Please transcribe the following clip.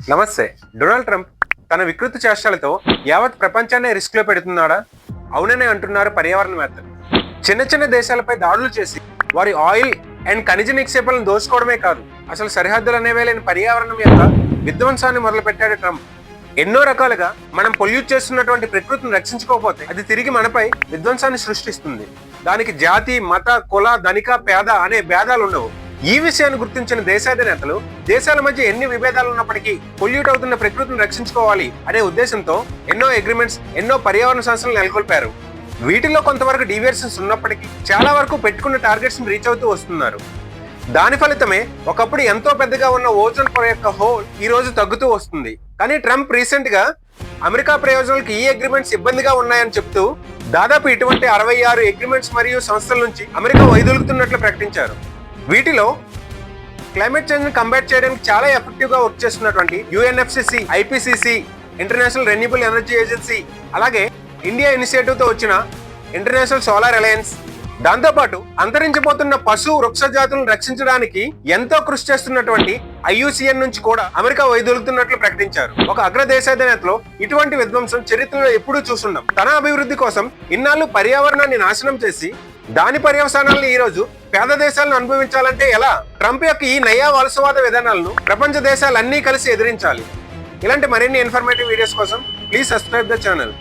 నమస్తే. Donald Trump తన వికృత చేష్టలతో యావత్ ప్రపంచాన్ని రిస్క్ లో పెడుతున్నాడా? అవుననే అంటున్నారు పర్యావరణవేత్తలు. చిన్న చిన్న దేశాలపై దాడులు చేసి వారి ఆయిల్ అండ్ ఖనిజ నిక్షేపాలను దోచుకోవడమే కాదు, అసలు సరిహద్దులు అనేవే లేని పర్యావరణం యొక్క విధ్వంసాన్ని మొదలుపెట్టాడు ట్రంప్. ఎన్నో రకాలుగా మనం పొల్యూట్ చేస్తున్నటువంటి ప్రకృతిని రక్షించుకోకపోతే అది తిరిగి మనపై విధ్వంసాన్ని సృష్టిస్తుంది. దానికి జాతి, మత, కుల, ధనిక, పేద అనే భేదాలు ఉండవు. ఈ విషయాన్ని గుర్తించిన దేశాధినేతలు దేశాల మధ్య ఎన్ని విభేదాలు ఉన్నప్పటికీ పొల్యూట్ అవుతున్న ప్రకృతిని రక్షించుకోవాలి అనే ఉద్దేశంతో ఎన్నో అగ్రిమెంట్స్, ఎన్నో పర్యావరణ సంస్థలు నెలకొల్పారు. వీటిలో కొంతవరకు డీవియేషన్స్ ఉన్నప్పటికీ చాలా వరకు పెట్టుకున్న టార్గెట్స్ రీచ్ అవుతూ వస్తున్నారు. దాని ఫలితమే ఒకప్పుడు ఎంతో పెద్దగా ఉన్న ఓజోన్ పొర యొక్క హోల్ ఈ రోజు తగ్గుతూ వస్తుంది. కానీ ట్రంప్ రీసెంట్ గా అమెరికా ప్రయోజనాలకు ఈ అగ్రిమెంట్స్ ఇబ్బందిగా ఉన్నాయని చెప్తూ దాదాపు ఇటువంటి 66 అగ్రిమెంట్స్ మరియు సంస్థల నుంచి అమెరికా వైదొలుగుతున్నట్లు ప్రకటించారు. వీటిలో క్లైమేట్ చేంజ్ ని కంబాట్ చేయడానికి చాలా ఎఫెక్టివ్ గా వర్క్ చేస్తున్నటువంటి UNFCCC, IPCC, international renewable energy agency, అలాగే ఇండియా ఇనిషియేటివ్ తో వచ్చిన ఇంటర్నేషనల్ సోలార్ అలయన్స్, దాంతోపాటు అంతరించిపోతున్న పశు వృక్ష జాతులను రక్షించడానికి ఎంతో కృషి చేస్తున్నటువంటి IUCN నుంచి కూడా అమెరికా వైదొలుగుతున్నట్లు ప్రకటించారు. ఒక అగ్ర దేశాధినేతలో ఇటువంటి విధ్వంసం చరిత్రలో ఎప్పుడూ చూసుండం. తన అభివృద్ధి కోసం ఇన్నాళ్ళు పర్యావరణాన్ని నాశనం చేసి దాని పర్యవసానాలను ఈ రోజు పేద దేశాలను అనుభవించాలంటే ఎలా? ట్రంప్ యొక్క ఈ నయా వలసవాద విధానాలను ప్రపంచ దేశాలన్నీ కలిసి ఎదిరించాలి. ఇలాంటి మరిన్ని ఇన్ఫర్మేటివ్ వీడియోస్ కోసం ప్లీజ్ సబ్స్క్రైబ్ ద ఛానల్.